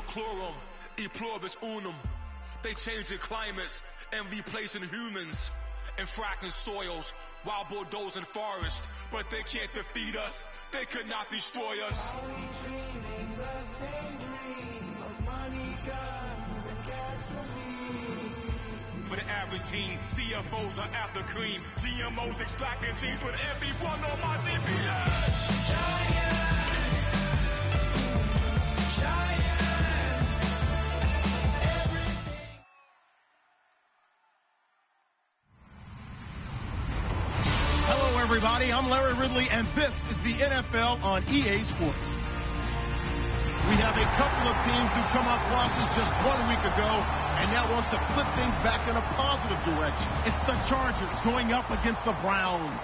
seclorum, e pluribus unum. They changing climates and replacing humans and fracking soils while bulldozing forests. But they can't defeat us. They could not destroy us. Are we dreaming the same dream of money, guns, and gasoline? For the average team, CFOs are after cream. GMOs extracting genes with everyone on my GPS. Hello, everybody. I'm Larry Ridley, and this is the NFL on EA Sports. We have a couple of teams who come off losses just 1 week ago and now want to flip things back in a positive direction. It's the Chargers going up against the Browns.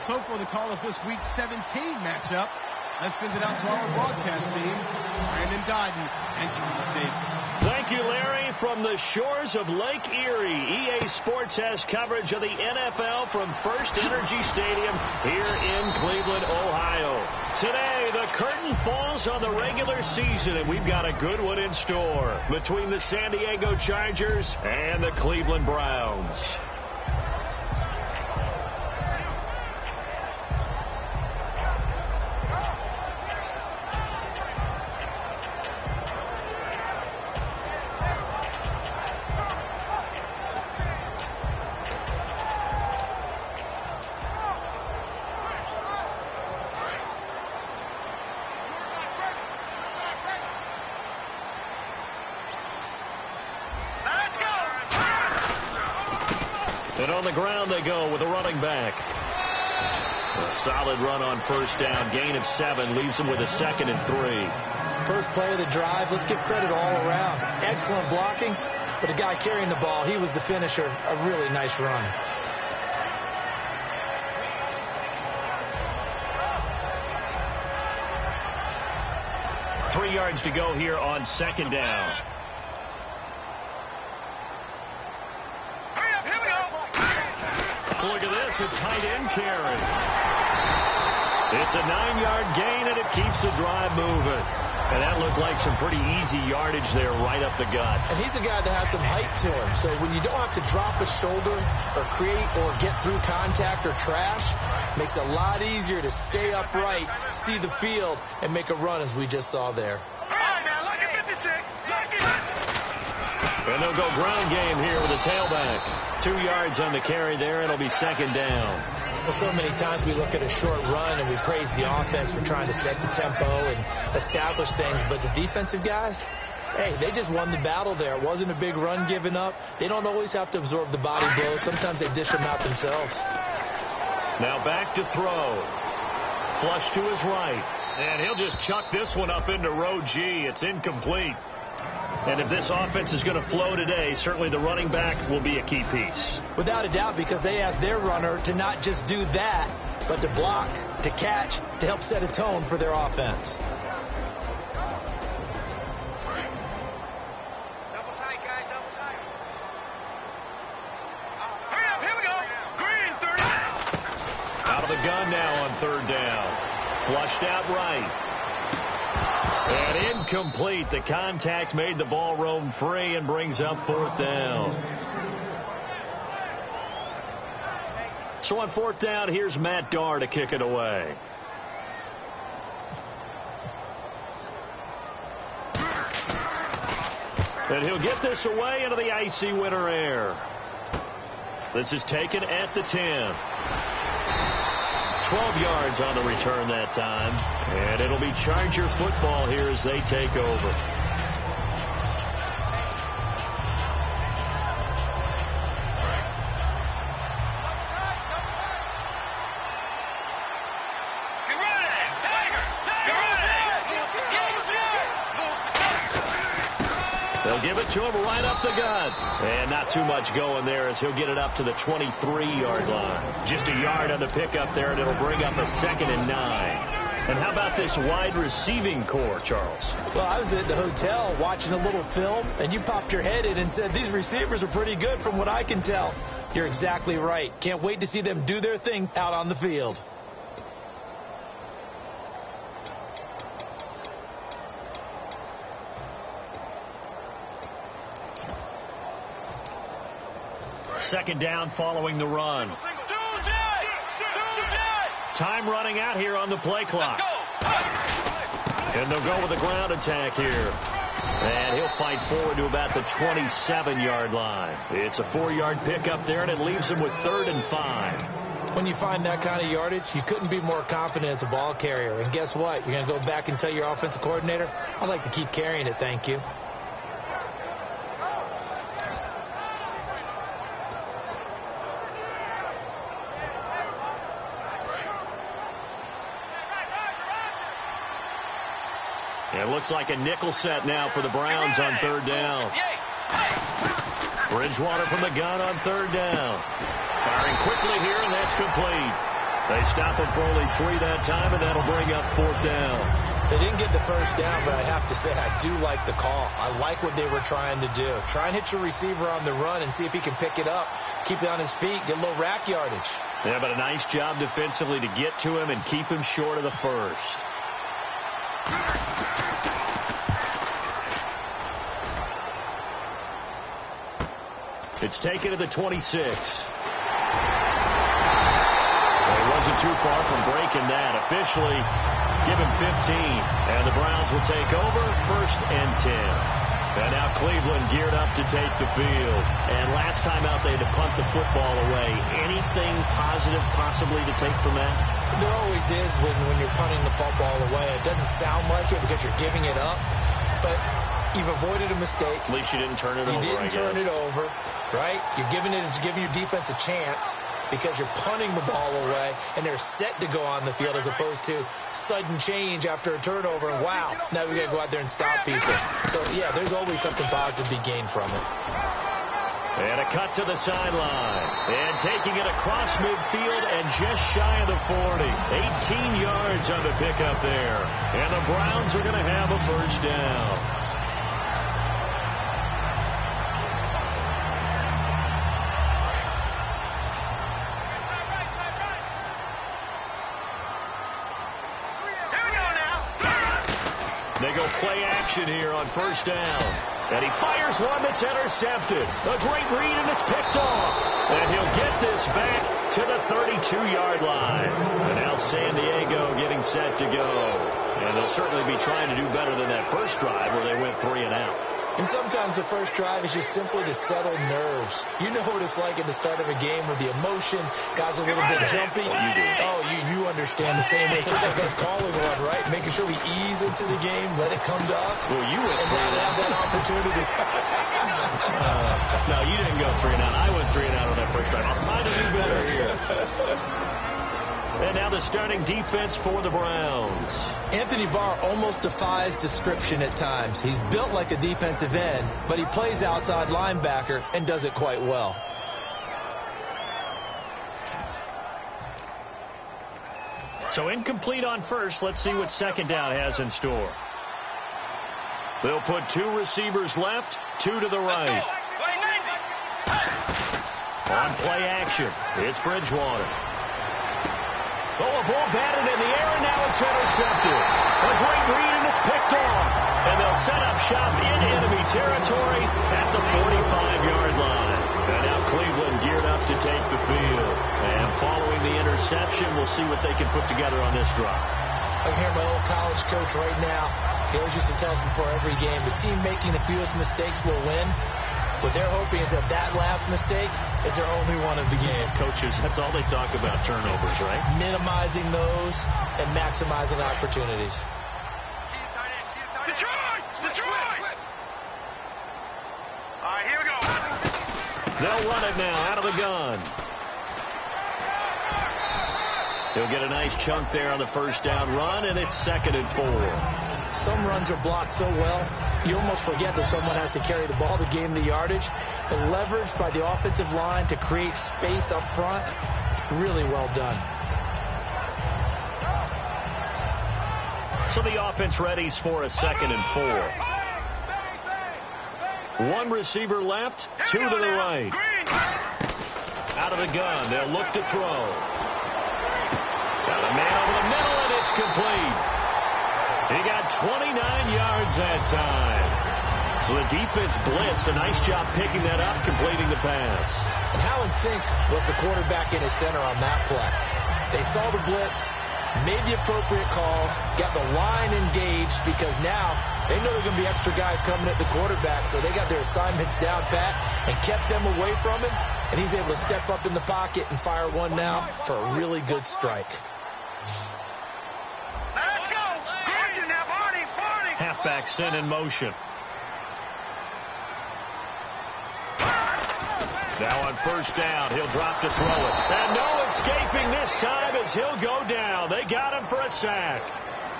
So for the call of this week 17 matchup, let's send it out to our broadcast team, Brandon Guyton and Charles Davis. Thank you, Larry. From the shores of Lake Erie, EA Sports has coverage of the NFL from First Energy Stadium here in Cleveland, Ohio. Today, the curtain falls on the regular season, and we've got a good one in store between the San Diego Chargers and the Cleveland Browns. And on the ground they go with a running back. A solid run on first down. Gain of 7 leaves them with a 2nd and 3. First play of the drive. Let's give credit all around. Excellent blocking. But the guy carrying the ball, he was the finisher. A really nice run. Three yards to go here on 2nd down. Look at this, a tight end carry. It's a 9-yard gain, and it keeps the drive moving. And that looked like some pretty easy yardage there right up the gut. And he's a guy that has some height to him. So when you don't have to drop a shoulder or create or get through contact or trash, makes it a lot easier to stay upright, see the field, and make a run as we just saw there. And they'll go ground game here with a tailback. 2 yards on the carry there. It'll be 2nd down. Well, so many times we look at a short run and we praise the offense for trying to set the tempo and establish things. But the defensive guys, hey, they just won the battle there. It wasn't a big run given up. They don't always have to absorb the body blows. Sometimes they dish them out themselves. Now back to throw. Flush to his right. And he'll just chuck this one up into row G. It's incomplete. And if this offense is going to flow today, certainly the running back will be a key piece. Without a doubt, because they asked their runner to not just do that, but to block, to catch, to help set a tone for their offense. Double tight, guys, double tight. Hurry up, here we go. Green, 30. Out of the gun now on 3rd down. Flushed out right. And incomplete. The contact made the ball roam free and brings up 4th down. So on 4th down, here's Matt Darr to kick it away. And he'll get this away into the icy winter air. This is taken at the 10. 12 yards on the return that time. And it'll be Charger football here as they take over. They'll give it to him right up the gut. And not too much going there as he'll get it up to the 23-yard line. Just a yard on the pickup there, and it'll bring up a 2nd and 9. And how about this wide receiving core, Charles? Well, I was at the hotel watching a little film, and you popped your head in and said, these receivers are pretty good from what I can tell. You're exactly right. Can't wait to see them do their thing out on the field. Second down following the run. Time running out here on the play clock. And they'll go with a ground attack here. And he'll fight forward to about the 27-yard line. It's a 4-yard pickup there, and it leaves him with 3rd and 5. When you find that kind of yardage, you couldn't be more confident as a ball carrier. And guess what? You're going to go back and tell your offensive coordinator, I'd like to keep carrying it, thank you. It looks like a nickel set now for the Browns on 3rd down. Bridgewater from the gun on 3rd down. Firing quickly here, and that's complete. They stop him for only 3 that time, and that'll bring up 4th down. They didn't get the first down, but I have to say I do like the call. I like what they were trying to do. Try and hit your receiver on the run and see if he can pick it up, keep it on his feet, get a little rack yardage. Yeah, but a nice job defensively to get to him and keep him short of the first. It's taken to the 26. He wasn't too far from breaking that. Officially, give him 15. And the Browns will take over 1st and 10. And now Cleveland geared up to take the field. And last time out, they had to punt the football away. Anything positive possibly to take from that? There always is when you're punting the football away. It doesn't sound like it because you're giving it up. But you've avoided a mistake. At least you didn't turn it over, You didn't turn it over, right? You're giving your defense a chance because you're punting the ball away, and they're set to go on the field as opposed to sudden change after a turnover. And wow, now we got to go out there and stop people. So, yeah, there's always something positive to be gained from it. And a cut to the sideline. And taking it across midfield and just shy of the 40. 18 yards on the pickup there. And the Browns are going to have a 1st down. They go play action here on 1st down. And he fires one that's intercepted. A great read, and it's picked off. And he'll get this back to the 32-yard line. And now San Diego getting set to go. And they'll certainly be trying to do better than that first drive where they went 3 and out. And sometimes the first drive is just simply to settle nerves. You know what it's like at the start of a game where the emotion, guys are a little bit jumpy. Well, you do. Oh, you understand the same way. Just like us calling one, right? Making sure we ease into the game, let it come to us. Well, you went and 3 and have out. that opportunity. No, you didn't go 3 and out. I went 3 and out on that first drive. I'll try to do better here. And now the starting defense for the Browns. Anthony Barr almost defies description at times. He's built like a defensive end, but he plays outside linebacker and does it quite well. So incomplete on first. Let's see what 2nd down has in store. They'll put 2 receivers left, 2 to the right. On play action, it's Bridgewater. Oh, a ball batted in the air, and now it's intercepted. A great read, and it's picked off. And they'll set up shop in enemy territory at the 45-yard line. And now Cleveland geared up to take the field. And following the interception, we'll see what they can put together on this drive. I'm hearing my old college coach right now. He always used to tell us before every game, the team making the fewest mistakes will win. What they're hoping is that last mistake is their only one of the game. Coaches, that's all they talk about, turnovers, right? Minimizing those and maximizing opportunities. Detroit! All right, here we go. They'll run it now out of the gun. He'll get a nice chunk there on the 1st down run, and it's 2nd and 4. Some runs are blocked so well, you almost forget that someone has to carry the ball to gain the yardage. The leverage by the offensive line to create space up front, really well done. So the offense readies for a 2nd and 4. 1 receiver left, 2 to the right. Out of the gun, they'll look to throw. Got a man over the middle, and it's complete. He got 29 yards that time. So the defense blitzed. A nice job picking that up, completing the pass. And how in sync was the quarterback in his center on that play? They saw the blitz, made the appropriate calls, got the line engaged, because now they know there are going to be extra guys coming at the quarterback, so they got their assignments down pat and kept them away from him, and he's able to step up in the pocket and fire one now for a really good strike. Let's go. Now, Barney. Halfback sent in motion. Now on first down, he'll drop to throw it. And no escaping this time as he'll go down. They got him for a sack.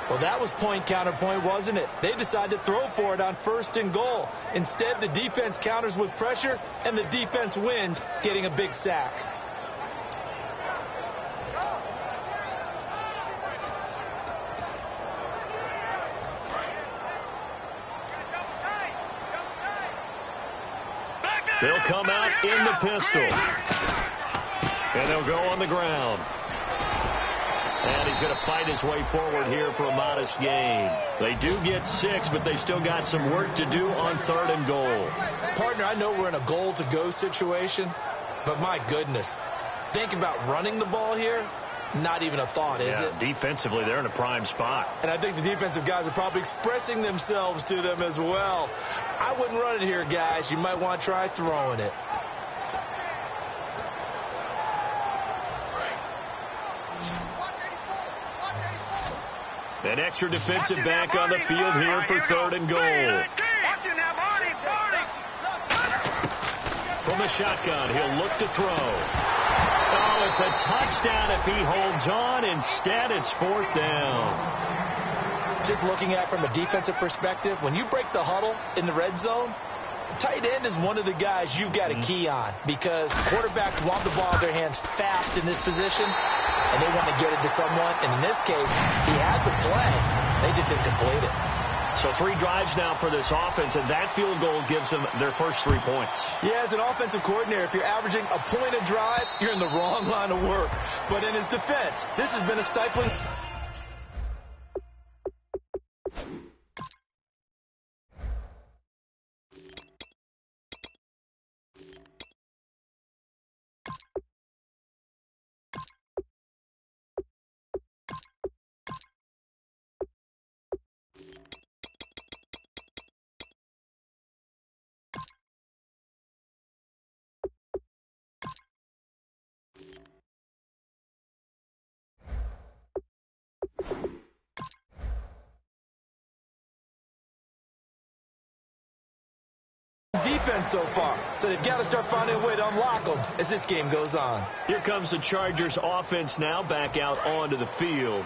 Well, that was point counterpoint, wasn't it? They decided to throw for it on 1st and goal. Instead, the defense counters with pressure, and the defense wins, getting a big sack. They'll come out in the pistol. And they'll go on the ground. And he's going to fight his way forward here for a modest gain. They do get 6, but they've still got some work to do on 3rd and goal. Partner, I know we're in a goal-to-go situation, but my goodness, think about running the ball here. Not even a thought, is it? Defensively, they're in a prime spot. And I think the defensive guys are probably expressing themselves to them as well. I wouldn't run it here, guys. You might want to try throwing it. An extra defensive back on the field here for 3rd and goal. From the shotgun, he'll look to throw. Oh, it's a touchdown if he holds on. Instead, it's 4th down. Just looking at it from a defensive perspective, when you break the huddle in the red zone, tight end is one of the guys you've got to key on, because quarterbacks want the ball in their hands fast in this position, and they want to get it to someone. And in this case, he had the play. They just didn't complete it. So 3 drives now for this offense, and that field goal gives them their first 3 points. Yeah, as an offensive coordinator, if you're averaging a point a drive, you're in the wrong line of work. But in his defense, this has been a stifling... defense so far, so they've got to start finding a way to unlock them as this game goes on. Here comes the Chargers offense now back out onto the field.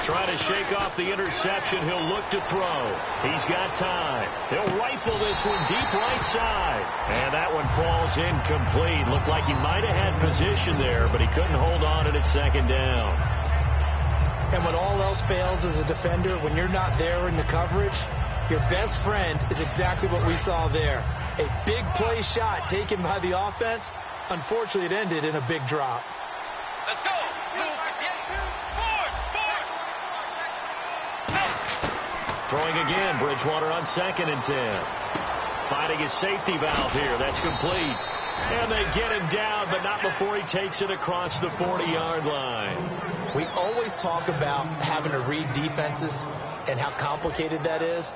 Trying to shake off the interception. He'll look to throw. He's got time. He'll rifle this one deep right side. And that one falls incomplete. Looked like he might have had position there, but he couldn't hold on at 2nd down. And when all else fails as a defender, when you're not there in the coverage, your best friend is exactly what we saw there. A big play shot taken by the offense. Unfortunately, it ended in a big drop. Let's go. Throwing again, Bridgewater on 2nd and 10. Finding his safety valve here. That's complete. And they get him down, but not before he takes it across the 40-yard line. We always talk about having to read defenses and how complicated that is.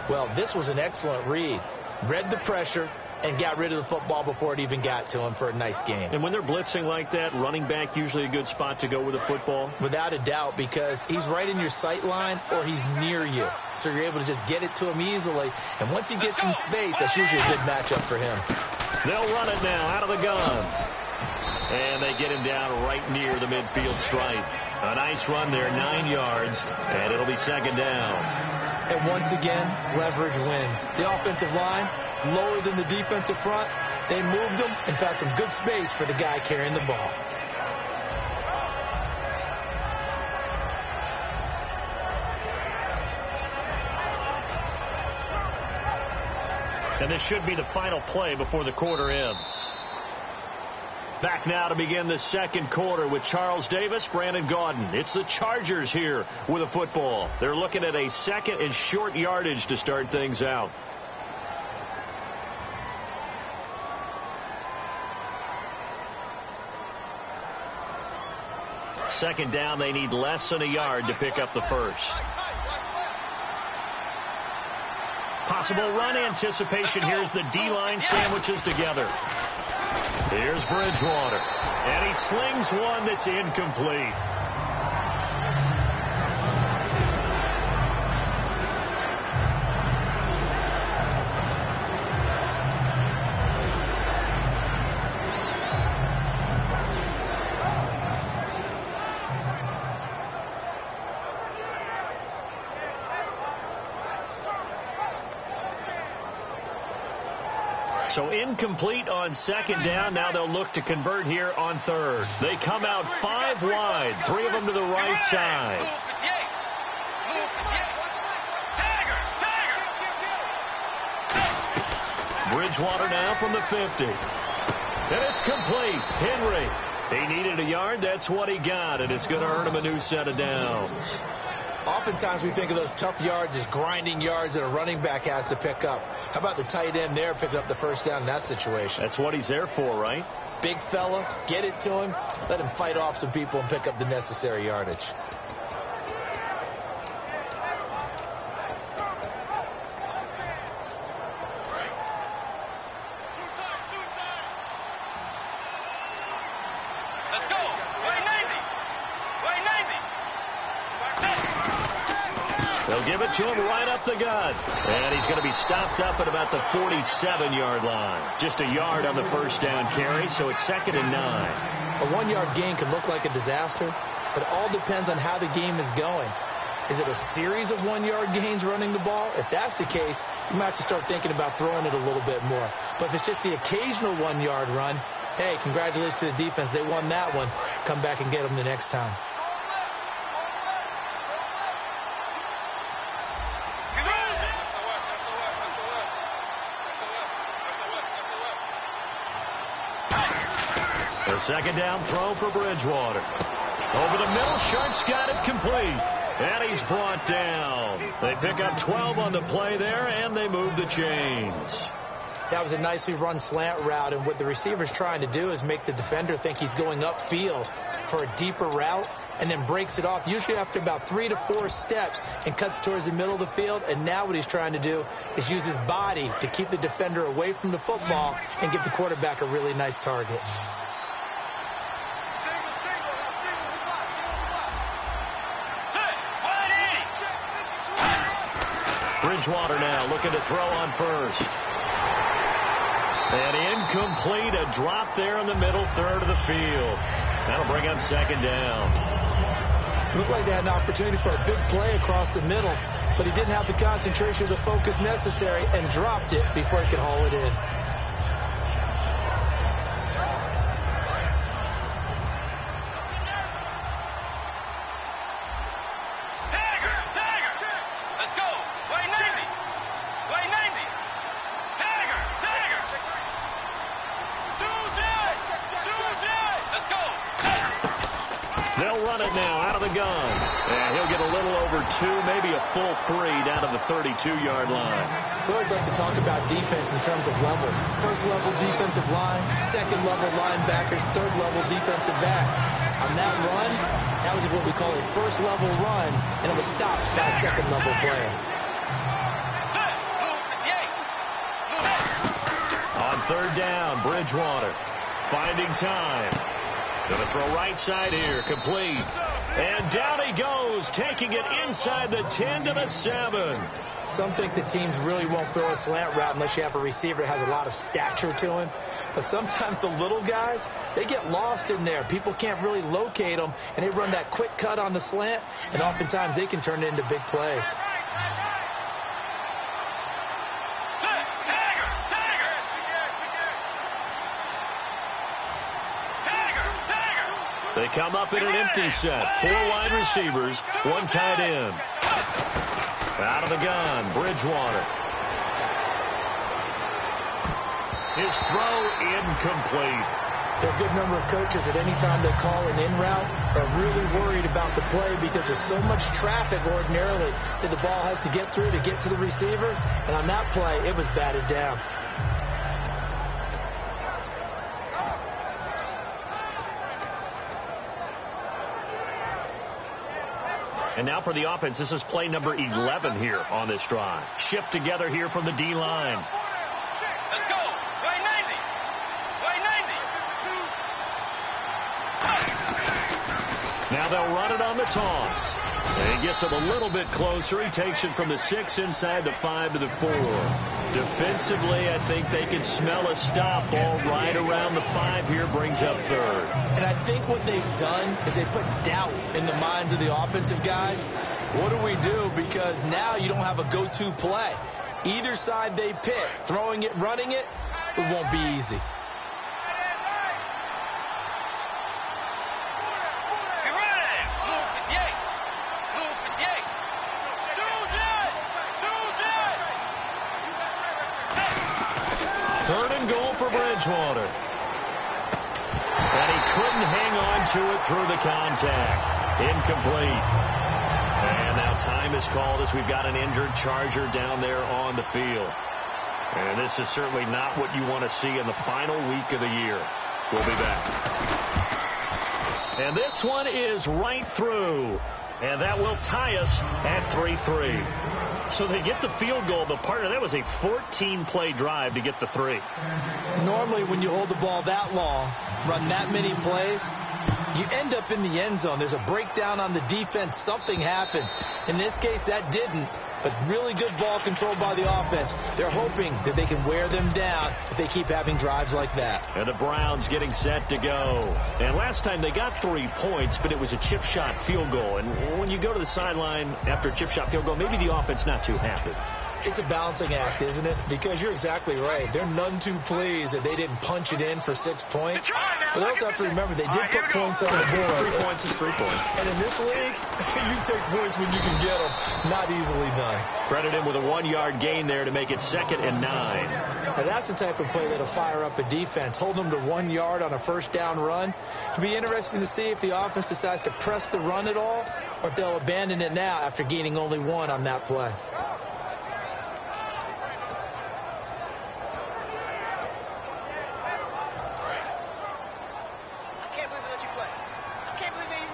Well, this was an excellent read. Read the pressure and got rid of the football before it even got to him for a nice game. And when they're blitzing like that, running back usually a good spot to go with the football? Without a doubt, because he's right in your sight line or he's near you. So you're able to just get it to him easily. And once he gets in space, that's usually a good matchup for him. They'll run it now out of the gun. And they get him down right near the midfield stripe. A nice run there, 9 yards, and it'll be 2nd down. And once again, leverage wins. The offensive line, lower than the defensive front. They moved them and found some good space for the guy carrying the ball. And this should be the final play before the quarter ends. Back now to begin the second quarter with Charles Davis, Brandon Gaudin. It's the Chargers here with a football. They're looking at a second and short yardage to start things out. Second down, they need less than a yard to pick up the first. Possible run anticipation here as the D-line sandwiches together. Here's Bridgewater. And he slings one that's incomplete. So incomplete on second down. Now they'll look to convert here on third. They come out 5 wide, 3 of them to the right side. Bridgewater now from the 50. And it's complete. Henry. He needed a yard. That's what he got, and it's going to earn him a new set of downs. Oftentimes we think of those tough yards as grinding yards that a running back has to pick up. How about the tight end there picking up the first down in that situation? That's what he's there for, right? Big fella, get it to him, let him fight off some people and pick up the necessary yardage. Give it to him right up the gut. And he's going to be stopped up at about the 47-yard line. Just a yard on the first down carry, so it's 2nd and 9. A 1-yard gain can look like a disaster, but it all depends on how the game is going. Is it a series of 1-yard gains running the ball? If that's the case, you might have to start thinking about throwing it a little bit more. But if it's just the occasional 1-yard run, hey, congratulations to the defense. They won that one. Come back and get them the next time. The second down throw for Bridgewater. Over the middle, Sharp's got it complete. And he's brought down. They pick up 12 on the play there, and they move the chains. That was a nicely run slant route, and what the receiver's trying to do is make the defender think he's going upfield for a deeper route, and then breaks it off, usually after about 3 to 4 steps, and cuts towards the middle of the field. And now what he's trying to do is use his body to keep the defender away from the football and give the quarterback a really nice target. Bridgewater now looking to throw on first. And incomplete, a drop there in the middle third of the field. That'll bring up second down. Looked like they had an opportunity for a big play across the middle, but he didn't have the concentration or the focus necessary and dropped it before he could haul it in. Maybe a full 3 down to the 32-yard line. We always like to talk about defense in terms of levels. First level defensive line, second level linebackers, third level defensive backs. On that run, that was what we call a first level run, and it was stopped by a second level player. On third down, Bridgewater finding time. Going to throw right side here, complete. And down he goes, taking it inside the 10 to the 7. Some think the teams really won't throw a slant route unless you have a receiver that has a lot of stature to him. But sometimes the little guys, they get lost in there. People can't really locate them, and they run that quick cut on the slant, and oftentimes they can turn it into big plays. They come up in an empty set. 4 wide receivers, 1 tight end. Out of the gun, Bridgewater. His throw incomplete. There are a good number of coaches that any time they call an in route are really worried about the play because there's so much traffic ordinarily that the ball has to get through to get to the receiver. And on that play, it was batted down. And now for the offense, this is play number 11 here on this drive. Shift together here from the D-line. Let's go. Way 90. Way 90. Now they'll run it on the toss. And he gets him a little bit closer. He takes it from the 6 inside the 5 to the 4. Defensively, I think they can smell a stop ball right around the 5 here, brings up third. And I think what they've done is they put doubt in the minds of the offensive guys. What do we do? Because now you don't have a go-to play. Either side they pick, throwing it, running it, it won't be easy. Third and goal for Bridgewater. And he couldn't hang on to it through the contact. Incomplete. And now time is called as we've got an injured Charger down there on the field. And this is certainly not what you want to see in the final week of the year. We'll be back. And this one is right through. And that will tie us at 3-3. So they get the field goal. The partner, that was a 14-play drive to get the 3. Normally when you hold the ball that long, run that many plays, you end up in the end zone. There's a breakdown on the defense. Something happens. In this case, that didn't. But really good ball control by the offense. They're hoping that they can wear them down if they keep having drives like that. And the Browns getting set to go. And last time they got 3 points, but it was a chip shot field goal. And when you go to the sideline after a chip shot field goal, maybe the offense not too happy. It's a balancing act, isn't it? Because you're exactly right. They're none too pleased that they didn't punch it in for 6 points. But they also have to remember they did put points on the board. 3 points is 3 points. And in this league, you take points when you can get them. Not easily done. Credit him with a 1-yard gain there to make it 2nd and 9. Now that's the type of play that'll fire up a defense. Hold them to 1 yard on a first down run. It'll be interesting to see if the offense decides to press the run at all or if they'll abandon it now after gaining only 1 on that play.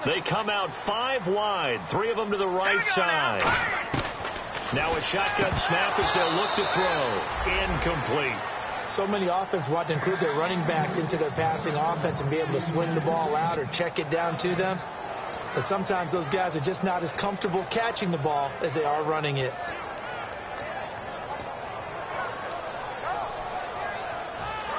They come out 5 wide, 3 of them to the right side. Now a shotgun snap as they'll look to throw. Incomplete. So many offense want to include their running backs into their passing offense and be able to swing the ball out or check it down to them. But sometimes those guys are just not as comfortable catching the ball as they are running it.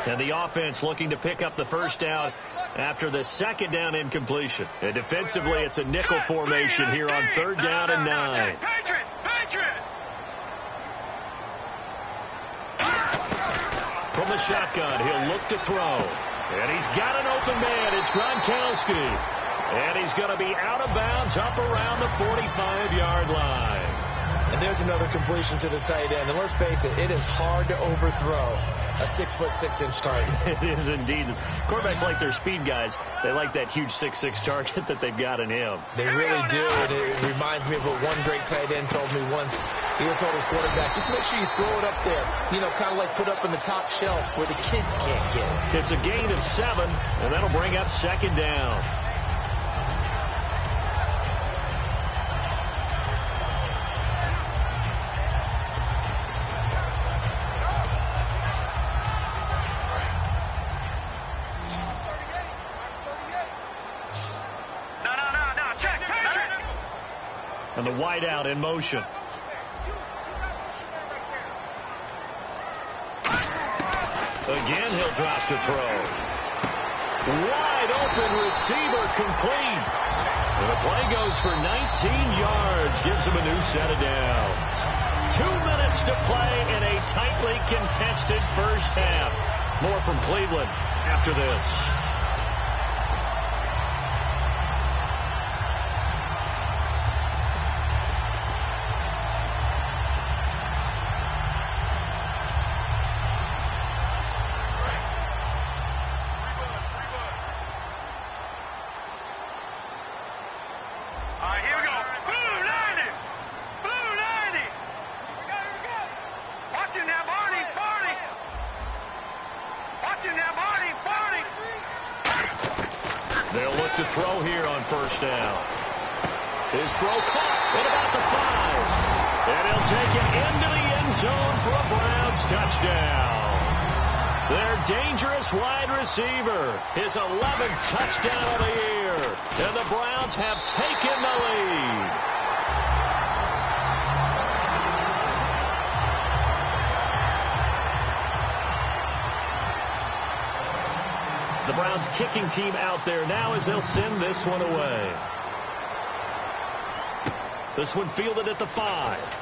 And the offense looking to pick up the first down after the 2nd down incompletion. And defensively, it's a nickel formation here on 3rd down and 9. From the shotgun, he'll look to throw. And he's got an open man. It's Gronkowski. And he's going to be out of bounds up around the 45-yard line. And there's another completion to the tight end. And let's face it, it is hard to overthrow a 6'6" target. It is indeed. Quarterbacks like their speed guys. They like that huge 6'6" target that they've got in him. They really do. And it reminds me of what one great tight end told me once. He told his quarterback, just make sure you throw it up there. You know, kind of like put up in the top shelf where the kids can't get it. It's a gain of 7, and that'll bring up 2nd down. And the wide out in motion. Again, he'll drop to throw. Wide open receiver complete. And the play goes for 19 yards. Gives him a new set of downs. 2 minutes to play in a tightly contested first half. More from Cleveland after this. throw here on first down. His throw caught at about the 5. And he'll take it into the end zone for a Browns touchdown. Their dangerous wide receiver, his 11th touchdown of the year. And the Browns have taken the lead. The Browns kicking team out there now as they'll send this one away. This one fielded at the 5.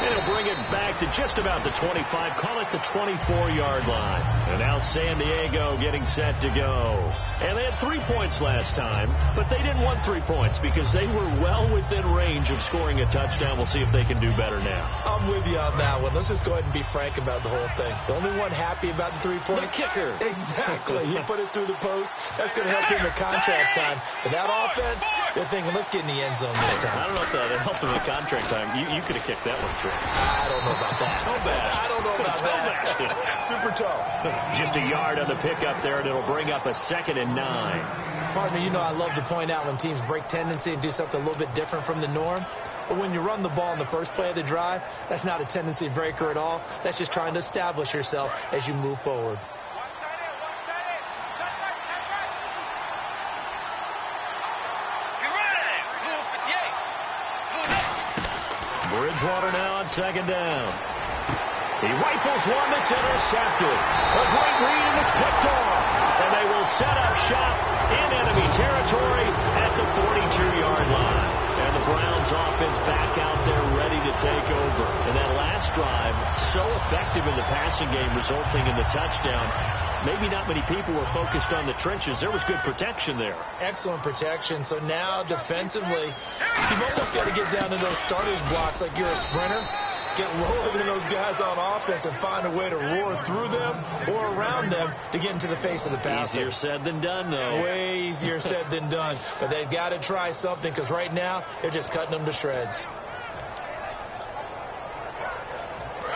And he'll bring it back to just about the 25, call it the 24-yard line. And now San Diego getting set to go. And they had 3 points last time, but they didn't want 3 points because they were well within range of scoring a touchdown. We'll see if they can do better now. I'm with you on that one. Let's just go ahead and be frank about the whole thing. The only one happy about the 3-point. The kicker. Exactly. He put it through the post. That's going to help him in contract time. But that offense, they're thinking, let's get in the end zone this time. I don't know if that helped him in contract time. You could have kicked that one through. I don't know about that. I don't know about that. Super tall. Just a yard on the pickup there, and it'll bring up a 2nd and 9. Partner, you know I love to point out when teams break tendency and do something a little bit different from the norm. But when you run the ball in the first play of the drive, that's not a tendency breaker at all. That's just trying to establish yourself as you move forward. Bridgewater now on 2nd down. He rifles one that's intercepted. A great read, and it's picked off. And they will set up shop in enemy territory at the 42-yard line. And the Browns offense back out there ready to take over. And that last drive, so effective in the passing game, resulting in the touchdown. Maybe not many people were focused on the trenches. There was good protection there. Excellent protection. So now defensively, you've almost got to get down to those starters blocks like you're a sprinter. Get lower than those guys on offense and find a way to roar through them or around them to get into the face of the passer. Easier said than done, though. Way easier said than done. But they've got to try something because right now they're just cutting them to shreds.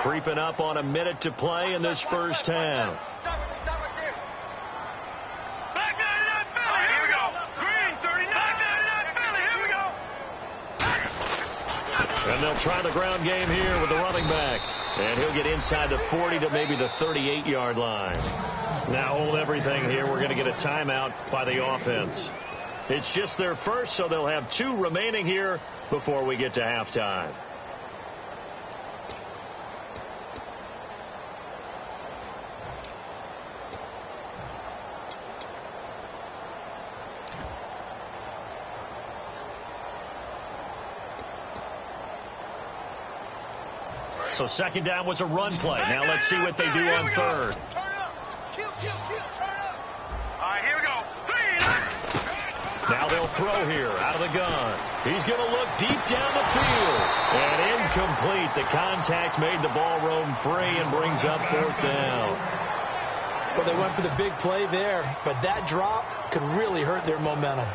Creeping up on a minute to play in this first half. And they'll try the ground game here with the running back. And he'll get inside the 40 to maybe the 38-yard line. Now hold everything here. We're going to get a timeout by the offense. It's just their first, so they'll have 2 remaining here before we get to halftime. So 2nd down was a run play. Now let's see what they do on 3rd. Here we go. Now they'll throw here out of the gun. He's going to look deep down the field. And incomplete. The contact made the ball roam free and brings up 4th down. Well, they went for the big play there, but that drop could really hurt their momentum.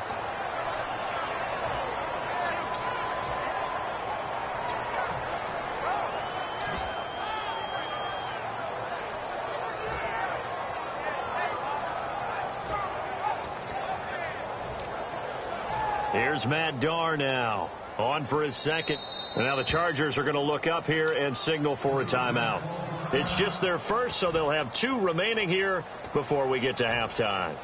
Here's Matt Darr now on for his 2nd. And now the Chargers are going to look up here and signal for a timeout. It's just their first, so they'll have 2 remaining here before we get to halftime.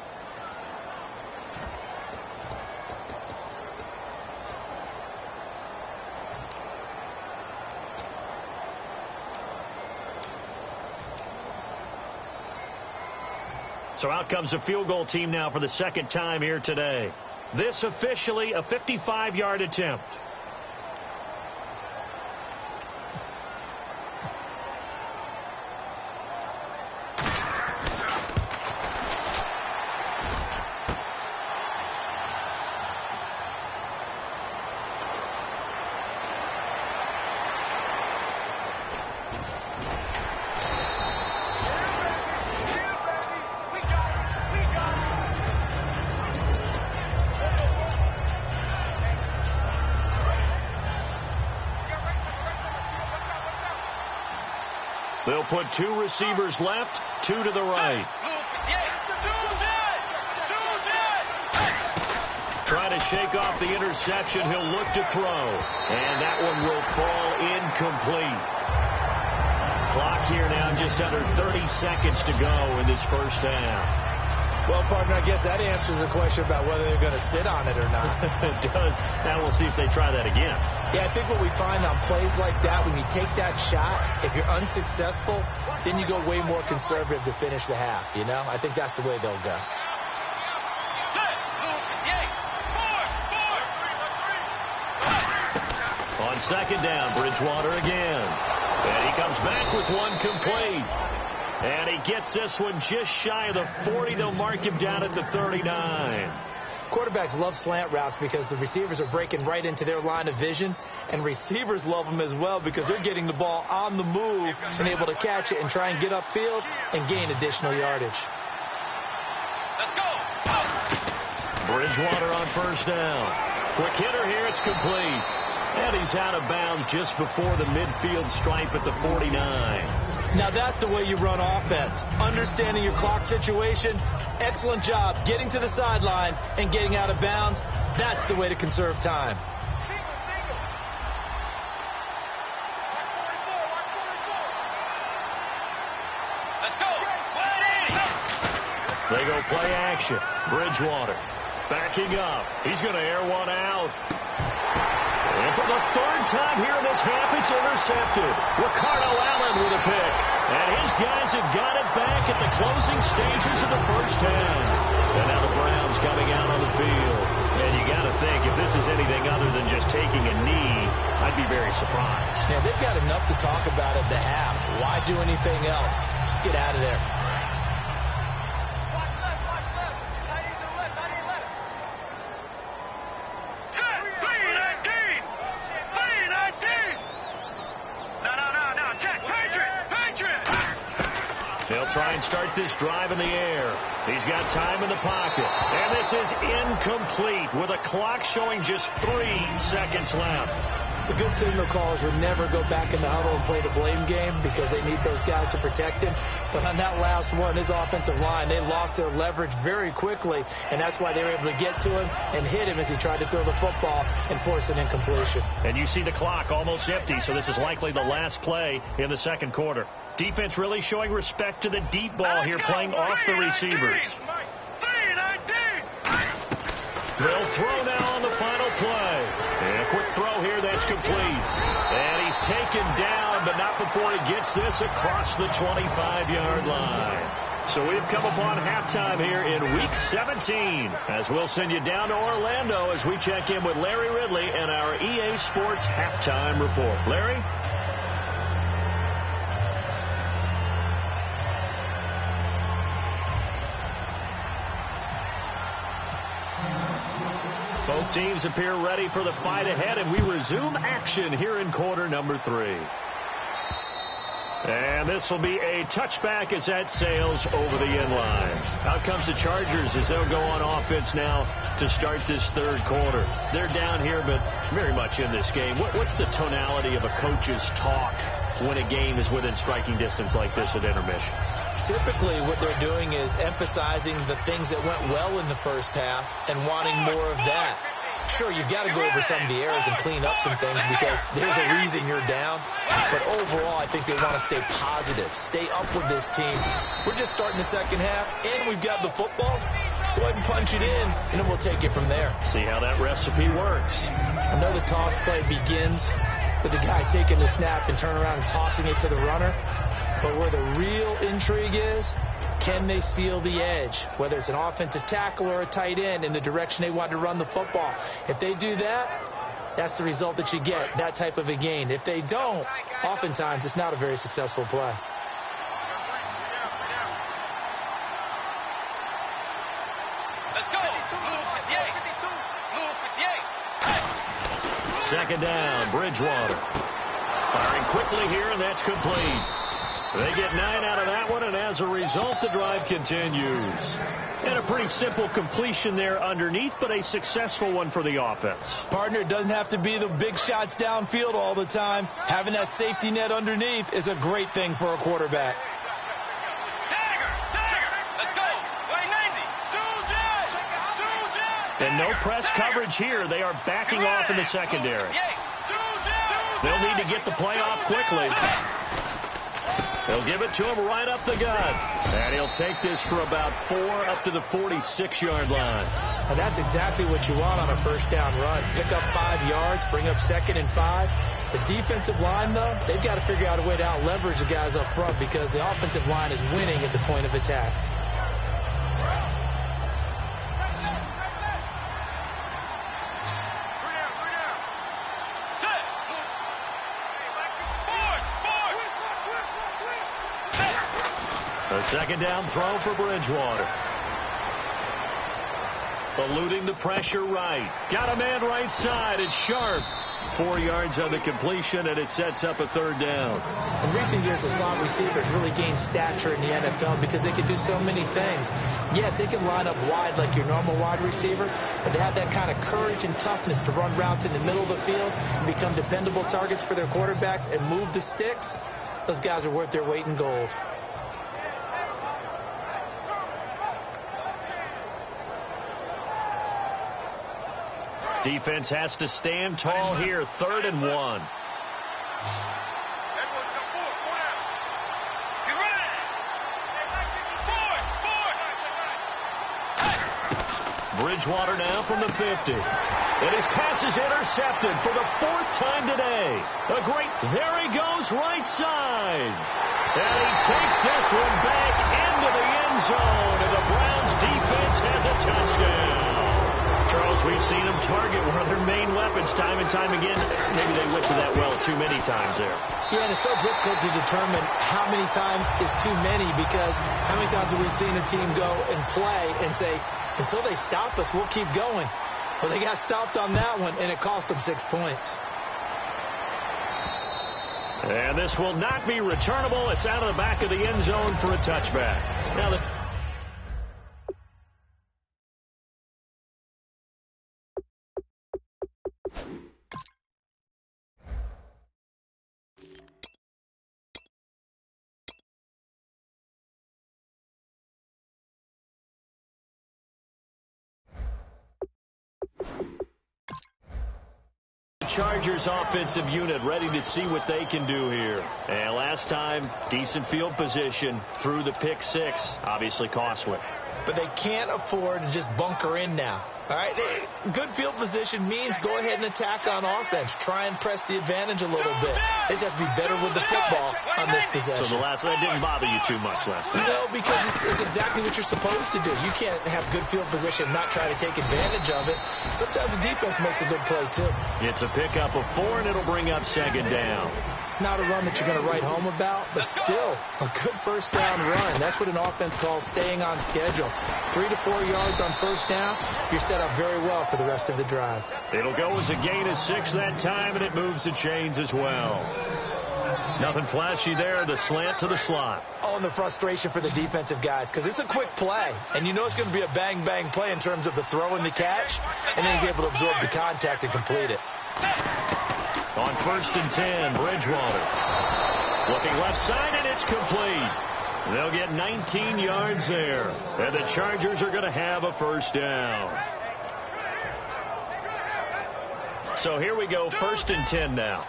So out comes the field goal team now for the 2nd time here today. This officially a 55-yard attempt. They'll put 2 receivers left, 2 to the right. shake off the interception. He'll look to throw. And that one will fall incomplete. Clock here now, just under 30 seconds to go in this first half. Well, partner, I guess that answers the question about whether they're going to sit on it or not. It does. Now we'll see if they try that again. Yeah, I think what we find on plays like that, when you take that shot, if you're unsuccessful, then you go way more conservative to finish the half, you know? I think that's the way they'll go. On second down, Bridgewater again. And he comes back with one complete. And he gets this one just shy of the 40. They'll mark him down at the 39. Quarterbacks love slant routes because the receivers are breaking right into their line of vision. And receivers love them as well because they're getting the ball on the move and able to catch it and try and get upfield and gain additional yardage. Let's go. Bridgewater on first down. Quick hitter here. It's complete. And he's out of bounds just before the midfield stripe at the 49. Now that's the way you run offense. Understanding your clock situation. Excellent job getting to the sideline and getting out of bounds. That's the way to conserve time. Let's go. 180. They go play action. Bridgewater backing up. He's going to air one out. And for the third time here in this half, it's intercepted. Ricardo Allen with a pick. And his guys have got it back at the closing stages of the first half. And now the Browns coming out on the field. And you got to think, if this is anything other than just taking a knee, I'd be very surprised. Yeah, they've got enough to talk about at the half. Why do anything else? Just get out of there. They'll try and start this drive in the air. He's got time in the pocket. And this is incomplete with a clock showing just 3 seconds left. The good signal callers would never go back in the huddle and play the blame game because they need those guys to protect him. But on that last one, his offensive line, they lost their leverage very quickly, and that's why they were able to get to him and hit him as he tried to throw the football and force an incompletion. And you see the clock almost empty, so this is likely the last play in the second quarter. Defense really showing respect to the deep ball here, playing off the receivers. They'll throw now on the final play. And a quick throw here, that's complete. And he's taken down, but not before he gets this across the 25-yard line. So we've come upon halftime here in Week 17, as we'll send you down to Orlando as we check in with Larry Ridley and our EA Sports Halftime Report. Larry? Both teams appear ready for the fight ahead, and we resume action here in quarter number 3. And this will be a touchback as that sails over the end line. Out comes the Chargers as they'll go on offense now to start this third quarter. They're down here, but very much in this game. What's the tonality of a coach's talk when a game is within striking distance like this at intermission? Typically, what they're doing is emphasizing the things that went well in the first half and wanting more of that. Sure, you've got to go over some of the errors and clean up some things because there's a reason you're down. But overall, I think they want to stay positive, stay up with this team. We're just starting the second half, and we've got the football. Let's go ahead and punch it in, and then we'll take it from there. See how that recipe works. I know the toss play begins with the guy taking the snap and turning around and tossing it to the runner. But where the real intrigue is, can they steal the edge, whether it's an offensive tackle or a tight end, in the direction they want to run the football? If they do that, that's the result that you get, that type of a gain. If they don't, oftentimes it's not a very successful play. Let's go. Second down, Bridgewater. Firing quickly here, and that's complete. They get 9 out of that one, and as a result, the drive continues. And a pretty simple completion there underneath, but a successful one for the offense. Partner, it doesn't have to be the big shots downfield all the time. Having that safety net underneath is a great thing for a quarterback. Let's go. 190. And And no press coverage here. They are backing off in the secondary. They'll need to get the play off quickly. They'll give it to him right up the gut. And he'll take this for about 4 up to the 46-yard line. And that's exactly what you want on a first down run. Pick up 5 yards, bring up 2nd and 5. The defensive line, though, they've got to figure out a way to out-leverage the guys up front because the offensive line is winning at the point of attack. A second down throw for Bridgewater. Eluding the pressure right. Got a man right side. It's Sharp. 4 yards on the completion, and it sets up a 3rd down. In recent years, the slot receivers really gained stature in the NFL because they can do so many things. Yes, they can line up wide like your normal wide receiver, but to have that kind of courage and toughness to run routes in the middle of the field and become dependable targets for their quarterbacks and move the sticks, those guys are worth their weight in gold. Defense has to stand tall here. 3rd and 1. Bridgewater now from the 50. And his pass is intercepted for the 4th time today. There he goes right side. And he takes this one back into the end zone. And the Browns defense has a touchdown. Charles, we've seen them target one of their main weapons time and time again. Maybe they went to that well too many times there. Yeah, and it's so difficult to determine how many times is too many because how many times have we seen a team go and play and say, until they stop us, we'll keep going. Well, they got stopped on that one, and it cost them 6 points. And this will not be returnable. It's out of the back of the end zone for a touchback. Now the Chargers offensive unit ready to see what they can do here. And last time, decent field position through the pick 6. Obviously costly. But they can't afford to just bunker in now. All right, good field position means go ahead and attack on offense. Try and press the advantage a little bit. They just have to be better with the football on this possession. So the last one didn't bother you too much last time? No, because it's exactly what you're supposed to do. You can't have good field position and not try to take advantage of it. Sometimes the defense makes a good play, too. It's a pickup of 4, and it'll bring up 2nd down. Not a run that you're going to write home about, but still a good first down run. That's what an offense calls staying on schedule. 3 to 4 yards on first down, you're set up very well for the rest of the drive. It'll go as a gain of 6 that time, and it moves the chains as well. Nothing flashy there, the slant to the slot. Oh, and the frustration for the defensive guys, because it's a quick play, and you know it's going to be a bang-bang play in terms of the throw and the catch, and then he's able to absorb the contact and complete it. On 1st and 10, Bridgewater. Looking left side, and it's complete. They'll get 19 yards there. And the Chargers are going to have a first down. So here we go, 1st and 10 now.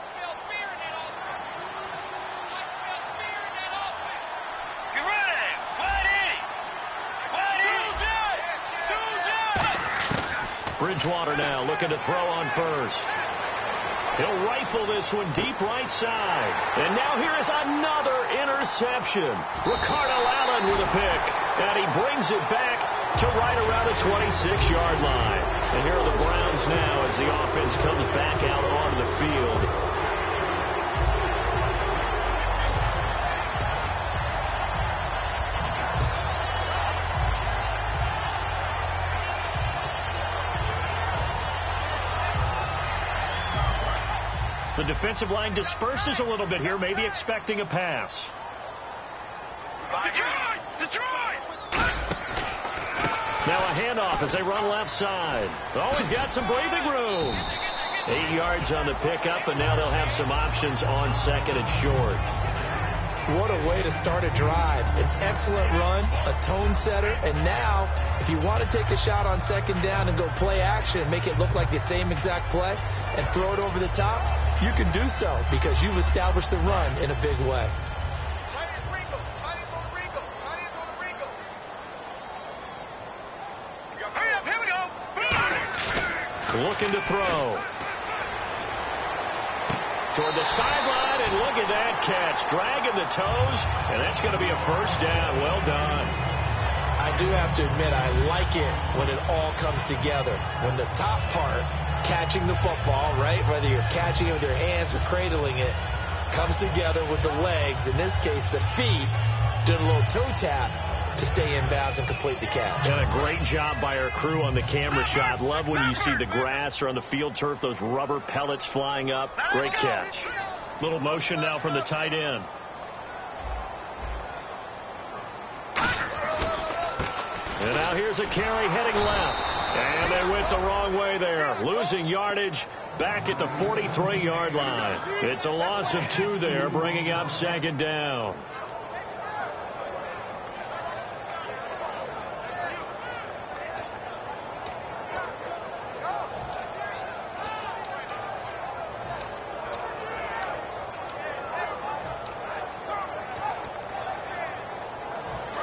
Bridgewater now looking to throw on 1st. He'll rifle this one deep right side. And now here is another interception. Ricardo Allen with a pick. And he brings it back to right around the 26-yard line. And here are the Browns now as the offense comes back out onto the field. The defensive line disperses a little bit here, maybe expecting a pass. Now a handoff as they run left side. Oh, he's got some breathing room. 8 yards on the pickup, and now they'll have some options on 2nd and short. What a way to start a drive. An excellent run, a tone setter, and now if you want to take a shot on second down and go play action, make it look like the same exact play and throw it over the top, you can do so because you've established the run in a big way. Looking to throw. Toward the sideline, and look at that catch. Dragging the toes, and that's going to be a first down. Well done. I do have to admit, I like it when it all comes together. When the top part, catching the football, right, whether you're catching it with your hands or cradling it, comes together with the legs. In this case, the feet, did a little toe tap to stay in bounds and complete the catch. And a great job by our crew on the camera shot. Love when you see the grass or on the field turf, those rubber pellets flying up. Great catch. Little motion now from the tight end. And now here's a carry heading left. And they went the wrong way there. Losing yardage back at the 43-yard line. It's a loss of 2 there, bringing up second down.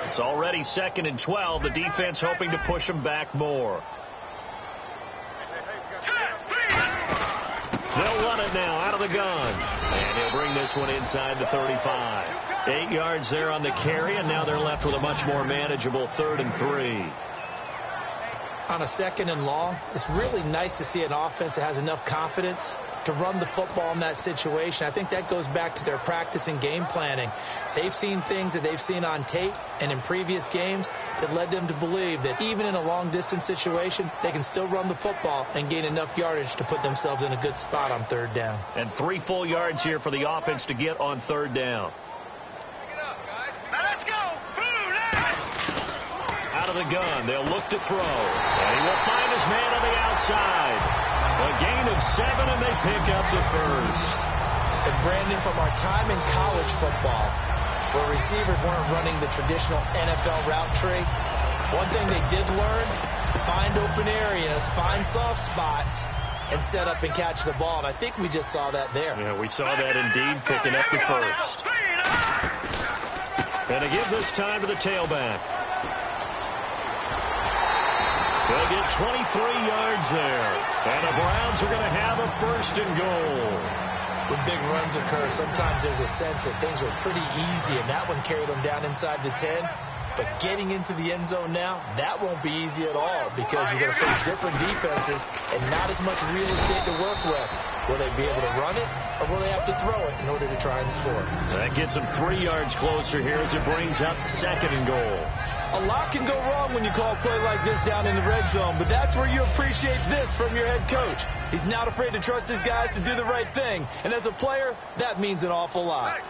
It's already 2nd and 12. The defense hoping to push them back more. They'll run it now out of the gun. And he'll bring this one inside the 35. 8 yards there on the carry, and now they're left with a much more manageable 3rd and 3. On a 2nd and long, it's really nice to see an offense that has enough confidence to run the football in that situation. I think that goes back to their practice and game planning. They've seen things that they've seen on tape and in previous games that led them to believe that even in a long-distance situation, they can still run the football and gain enough yardage to put themselves in a good spot on 3rd down. And 3 full yards here for the offense to get on 3rd down. Let's go. Out of the gun, they'll look to throw. And he will find his man on the outside. A gain of 7, and they pick up the first. And Brandon, from our time in college football, where receivers weren't running the traditional NFL route tree, one thing they did learn, find open areas, find soft spots, and set up and catch the ball. And I think we just saw that there. Yeah, we saw that indeed, picking up the first. And to give this time to the tailback. They'll get 23 yards there. And the Browns are going to have a 1st and goal. When big runs occur, sometimes there's a sense that things were pretty easy, and that one carried them down inside the 10. But getting into the end zone now, that won't be easy at all because you're going to face different defenses and not as much real estate to work with. Will they be able to run it, or will they have to throw it in order to try and score? That gets them 3 yards closer here as it brings up 2nd and goal. A lot can go wrong when you call a play like this down in the red zone, but that's where you appreciate this from your head coach. He's not afraid to trust his guys to do the right thing, and as a player, that means an awful lot.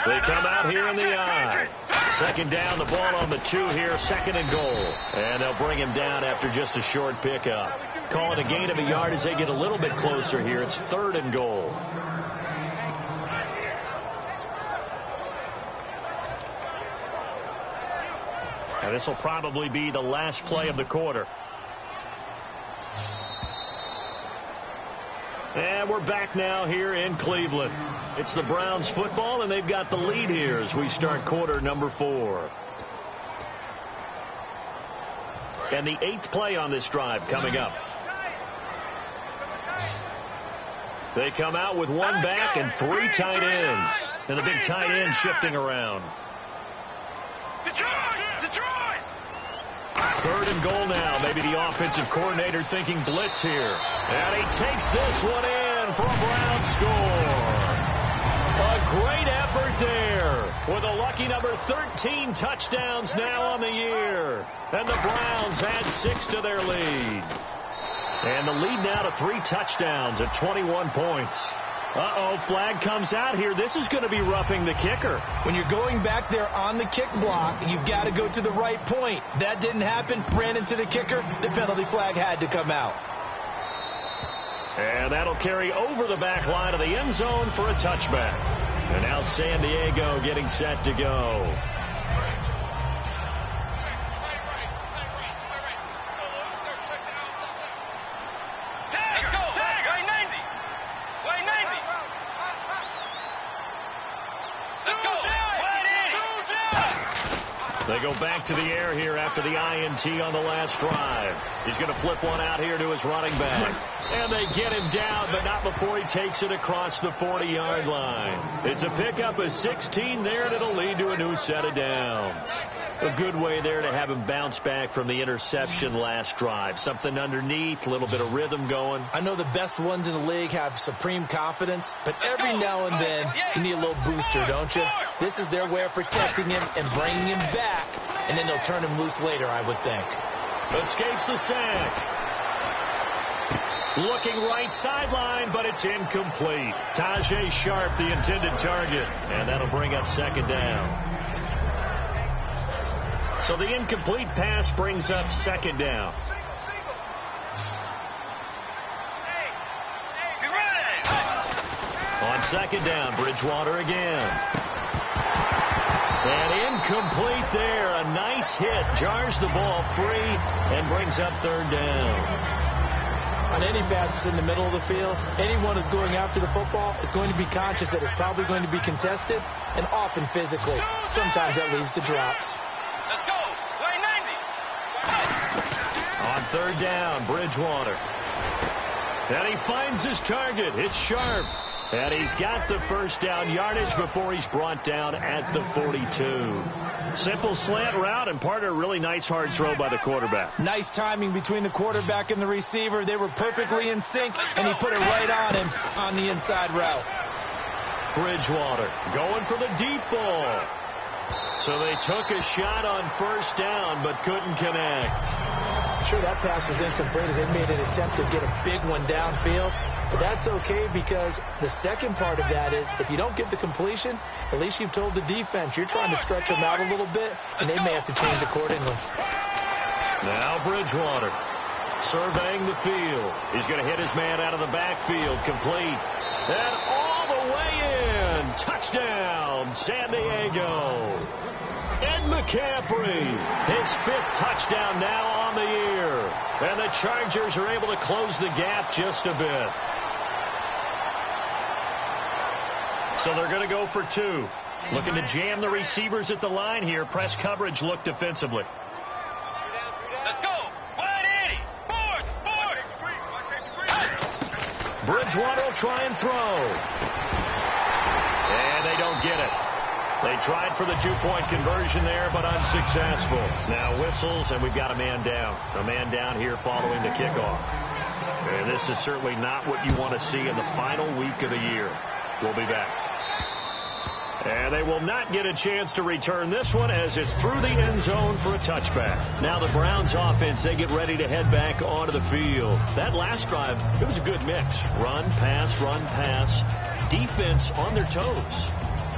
They come out here in the eye. 2nd down, the ball on the 2 here, 2nd and goal. And they'll bring him down after just a short pickup. Call it a gain of a yard as they get a little bit closer here. It's 3rd and goal. And this will probably be the last play of the quarter. And we're back now here in Cleveland. It's the Browns football, and they've got the lead here as we start quarter number 4. And the 8th play on this drive coming up. They come out with 1 back and 3 tight ends. And the big tight end shifting around. Detroit! 3rd and goal now. Maybe the offensive coordinator thinking blitz here. And he takes this one in for a Brown score. A great effort there with a lucky number 13 touchdowns now on the year. And the Browns add 6 to their lead. And the lead now to 3 touchdowns at 21 points. Uh-oh, flag comes out here. This is going to be roughing the kicker. When you're going back there on the kick block, you've got to go to the right point. That didn't happen. Ran into the kicker. The penalty flag had to come out. And that'll carry over the back line of the end zone for a touchback. And now San Diego getting set to go. They go back to the air here after the INT on the last drive. He's going to flip one out here to his running back. And they get him down, but not before he takes it across the 40-yard line. It's a pickup of 16 there, and it'll lead to a new set of downs. A good way there to have him bounce back from the interception last drive. Something underneath, a little bit of rhythm going. I know the best ones in the league have supreme confidence, but every now and then you need a little booster, don't you? This is their way of protecting him and bringing him back, and then they'll turn him loose later, I would think. Escapes the sack. Looking right sideline, but it's incomplete. Tajay Sharp, the intended target, and that'll bring up second down. So the incomplete pass brings up second down. On second down, Bridgewater again. And incomplete there. A nice hit. Jars the ball free and brings up third down. On any passes in the middle of the field, anyone who's going after the football is going to be conscious that it's probably going to be contested and often physically. Sometimes that leads to drops. Let's go. Way 90. On third down, Bridgewater. And he finds his target. It's Sharp. And he's got the first down yardage before he's brought down at the 42. Simple slant route, and part of a really nice hard throw by the quarterback. Nice timing between the quarterback and the receiver. They were perfectly in sync, and he put it right on him on the inside route. Bridgewater going for the deep ball. So they took a shot on first down, but couldn't connect. I'm sure that pass was incomplete as they made an attempt to get a big one downfield. But that's okay because the second part of that is if you don't get the completion, at least you've told the defense you're trying to stretch them out a little bit, and they may have to change accordingly. Now Bridgewater surveying the field. He's going to hit his man out of the backfield, complete. And all the way in. Touchdown, San Diego. Ed McCaffrey, his 5th touchdown now on the year. And the Chargers are able to close the gap just a bit. So they're going to go for 2. Looking to jam the receivers at the line here. Press coverage look defensively. Let's go. 180. Forward. Bridgewater will try and throw. And they don't get it. They tried for the 2-point conversion there, but unsuccessful. Now whistles, and we've got a man down. A man down here following the kickoff. And this is certainly not what you want to see in the final week of the year. We'll be back. And they will not get a chance to return this one as it's through the end zone for a touchback. Now the Browns offense, they get ready to head back onto the field. That last drive, it was a good mix. Run, pass, defense on their toes.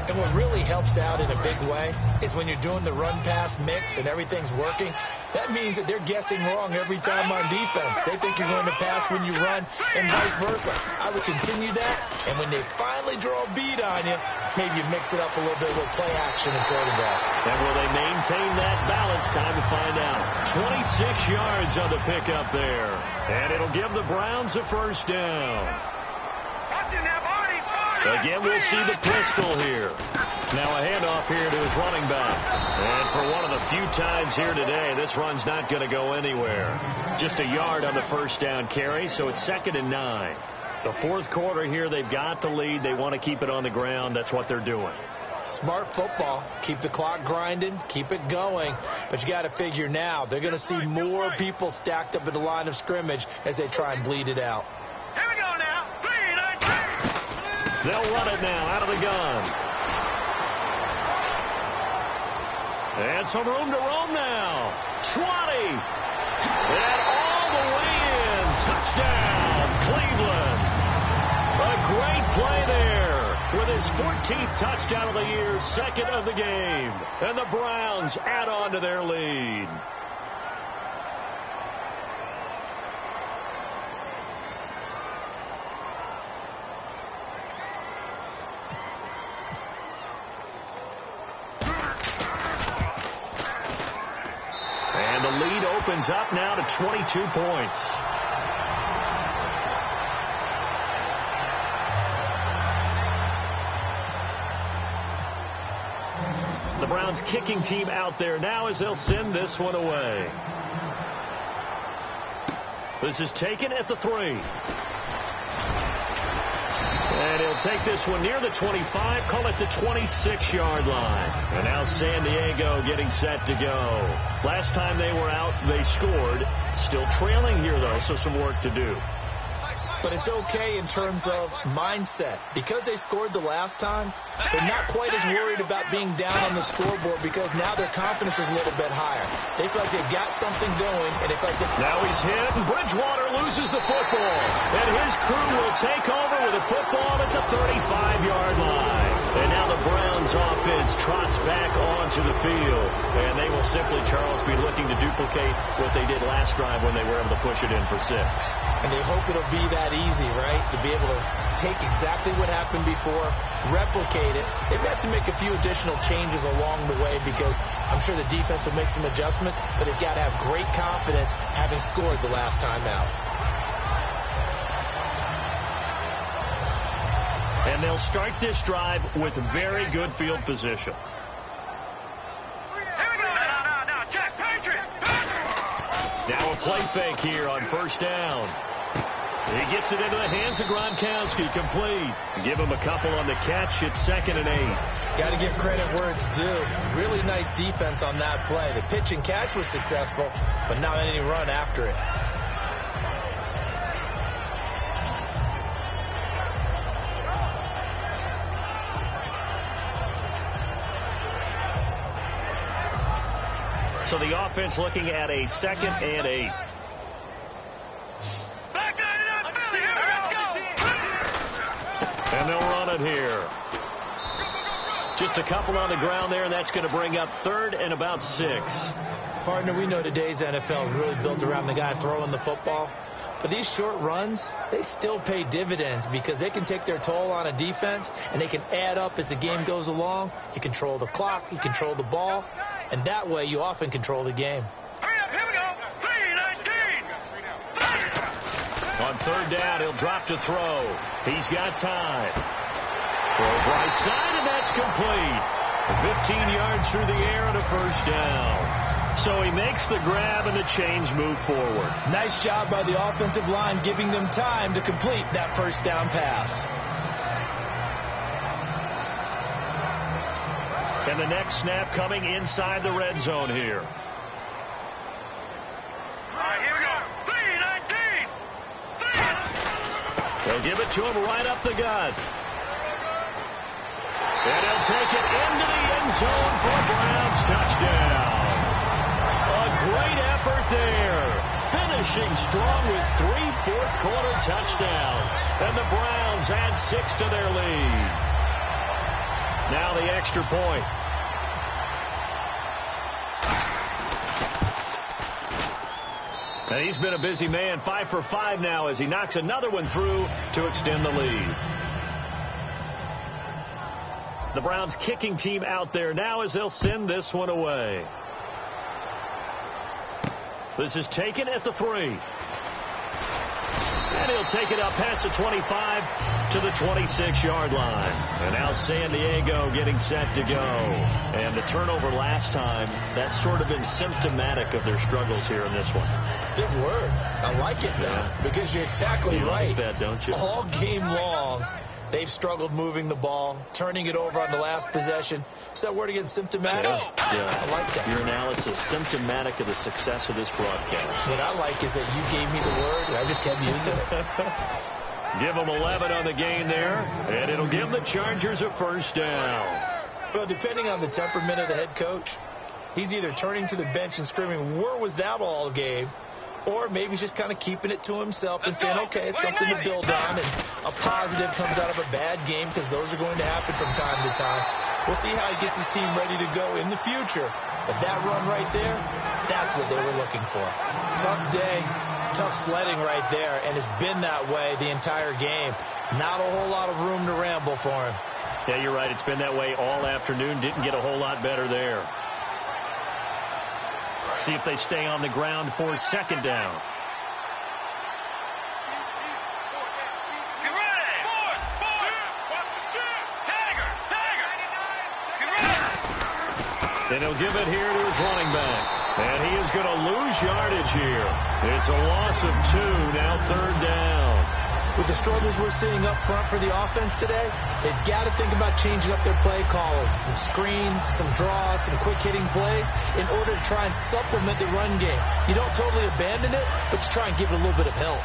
And what really helps out in a big way is when you're doing the run-pass mix and everything's working, that means that they're guessing wrong every time on defense. They think you're going to pass when you run and vice versa. I would continue that, and when they finally draw a bead on you, maybe you mix it up a little bit with play action and throw the ball. And will they maintain that balance? Time to find out. 26 yards on the pickup there. And it'll give the Browns a first down. Again, we'll see the pistol here. Now a handoff here to his running back. And for one of the few times here today, this run's not going to go anywhere. Just a yard on the first down carry, so it's 2nd and 9. The fourth quarter here, they've got the lead. They want to keep it on the ground. That's what they're doing. Smart football. Keep the clock grinding. Keep it going. But you got to figure now, they're going to see more people stacked up at the line of scrimmage as they try and bleed it out. Here we go now. 3, 9, 3. They'll run it now out of the gun. And some room to roam now. 20. And all the way in. Touchdown, Cleveland. A great play there with his 14th touchdown of the year, 2nd of the game. And the Browns add on to their lead. lead opens up now to 22 points. The Browns kicking team out there now as they'll send this one away. This is taken at the 3. And he'll take this one near the 25, call it the 26-yard line. And now San Diego getting set to go. Last time they were out, they scored. Still trailing here, though, so some work to do. But it's okay in terms of mindset. Because they scored the last time, they're not quite as worried about being down on the scoreboard because now their confidence is a little bit higher. They feel like they've got something going, and they feel like now he's hit, and Bridgewater loses the football. And his crew will take over with a football at the 35-yard line. And now the Browns offense trots back onto the field. And they will simply, Charles, be looking to duplicate what they did last drive when they were able to push it in for 6. And they hope it'll be that easy, right? To be able to take exactly what happened before, replicate it. They may have to make a few additional changes along the way because I'm sure the defense will make some adjustments, but they've got to have great confidence having scored the last time out. And they'll start this drive with very good field position. Now a play fake here on first down. He gets it into the hands of Gronkowski, complete. Give him a couple on the catch. It's 2nd and 8. Got to give credit where it's due. Really nice defense on that play. The pitch and catch was successful, but not any run after it. So the offense looking at a 2nd and 8. And they'll run it here. Just a couple on the ground there, and that's going to bring up 3rd and about 6. Partner, we know today's NFL is really built around the guy throwing the football. But these short runs, they still pay dividends because they can take their toll on a defense, and they can add up as the game goes along. You control the clock, you control the ball, and that way you often control the game. Here we go. 3-19. On 3rd down, he'll drop to throw. He's got time. Throws right side, and that's complete. 15 yards through the air and a first down. So he makes the grab and the chains move forward. Nice job by the offensive line giving them time to complete that first down pass. And the next snap coming inside the red zone here. All right, here we go. 3-19. They'll give it to him right up the gut. And he'll take it into the end zone for a Browns touchdown. A great effort there. Finishing strong with 3 fourth-quarter touchdowns. And the Browns add 6 to their lead. Now the extra point. And he's been a busy man, 5 for 5 now as he knocks another one through to extend the lead. The Browns kicking team out there now as they'll send this one away. This is taken at the 3. And he'll take it up past the 25 to the 26-yard line. And now San Diego getting set to go. And the turnover last time, that's sort of been symptomatic of their struggles here in this one. Good word. I like it, though, because you're exactly right. You like that, don't you? All game long, they've struggled moving the ball, turning it over on the last possession. Is that word again, symptomatic? Yeah. I like that. Your analysis, symptomatic of the success of this broadcast. What I like is that you gave me the word, and I just kept using it. Give them 11 on the game there, and it'll give the Chargers a first down. Well, depending on the temperament of the head coach, he's either turning to the bench and screaming, where was that all game? Or maybe he's just kind of keeping it to himself and saying, okay, it's something to build on, and a positive comes out of a bad game because those are going to happen from time to time. We'll see how he gets his team ready to go in the future. But that run right there, that's what they were looking for. Tough day, tough sledding right there, and it's been that way the entire game. Not a whole lot of room to ramble for him. Yeah, you're right. It's been that way all afternoon. Didn't get a whole lot better there. See if they stay on the ground for second down. And he'll give it here to his running back. And he is going to lose yardage here. It's a loss of 2, now third down. With the struggles we're seeing up front for the offense today, they've got to think about changing up their play calling. Some screens, some draws, some quick-hitting plays in order to try and supplement the run game. You don't totally abandon it, but you try and give it a little bit of help.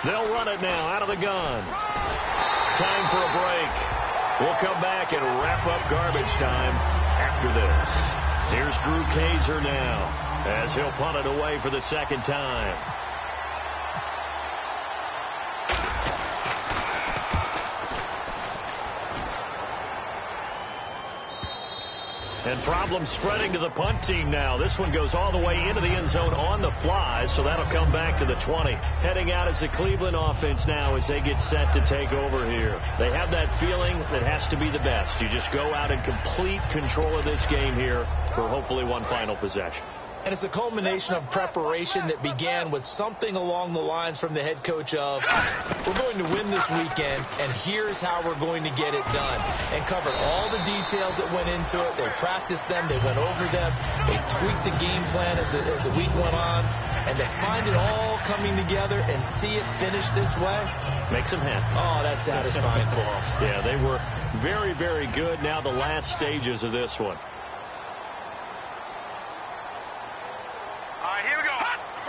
They'll run it now out of the gun. Time for a break. We'll come back and wrap up garbage time after this. Here's Drew Kaiser now as he'll punt it away for the second time. And problems spreading to the punt team now. This one goes all the way into the end zone on the fly, so that'll come back to the 20. Heading out is the Cleveland offense now as they get set to take over here. They have that feeling that has to be the best. You just go out in complete control of this game here for hopefully one final possession. And it's a culmination of preparation that began with something along the lines from the head coach of, we're going to win this weekend, and here's how we're going to get it done. And covered all the details that went into it. They practiced them. They went over them. They tweaked the game plan as the week went on. And to find it all coming together and see it finish this way makes them happy. Oh, that's satisfying for them. Yeah, they were very, very good. Now the last stages of this one.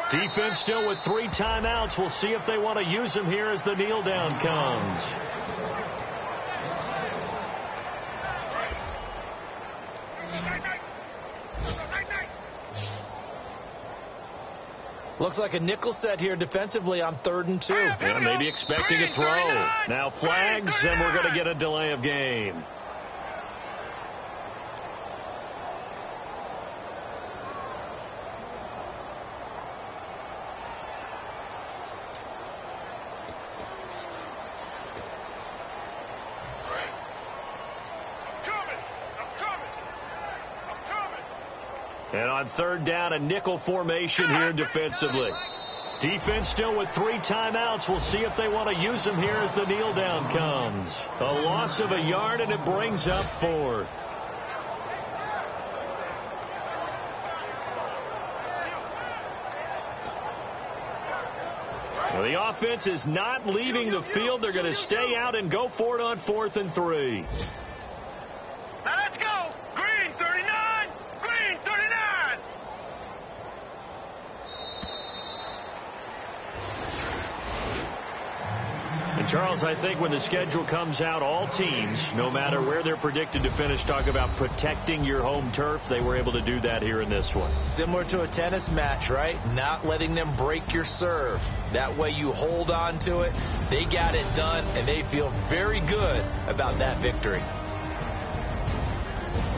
Defense still with 3 timeouts. We'll see if they want to use them here as the kneel down comes. Looks like a nickel set here defensively on 3rd and 2. Yeah, maybe expecting a throw. Now flags, and we're going to get a delay of game. And on 3rd down, a nickel formation here defensively. Defense still with 3 timeouts. We'll see if they want to use them here as the kneel down comes. A loss of a yard, and it brings up 4th. Well, the offense is not leaving the field. They're going to stay out and go for it on 4th and 3. Let's go! Green 39! Green 39! And Charles, I think when the schedule comes out, all teams, no matter where they're predicted to finish, talk about protecting your home turf. They were able to do that here in this one. Similar to a tennis match, right? Not letting them break your serve. That way you hold on to it. They got it done, and they feel very good about that victory.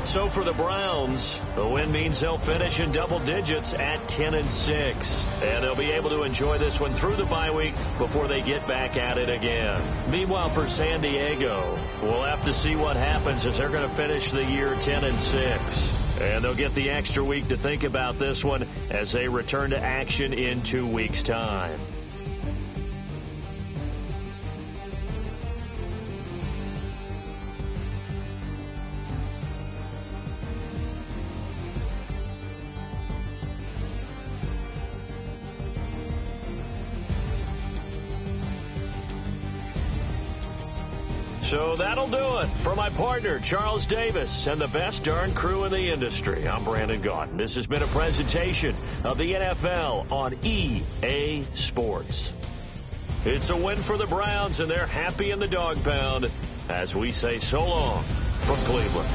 So for the Browns, the win means they'll finish in double digits at 10-6. And they'll be able to enjoy this one through the bye week before they get back at it again. Meanwhile, for San Diego, we'll have to see what happens as they're going to finish the year 10-6. And they'll get the extra week to think about this one as they return to action in 2 weeks' time. So that'll do it. For my partner, Charles Davis, and the best darn crew in the industry, I'm Brandon Gaudin. This has been a presentation of the NFL on EA Sports. It's a win for the Browns, and they're happy in the dog pound as we say so long from Cleveland.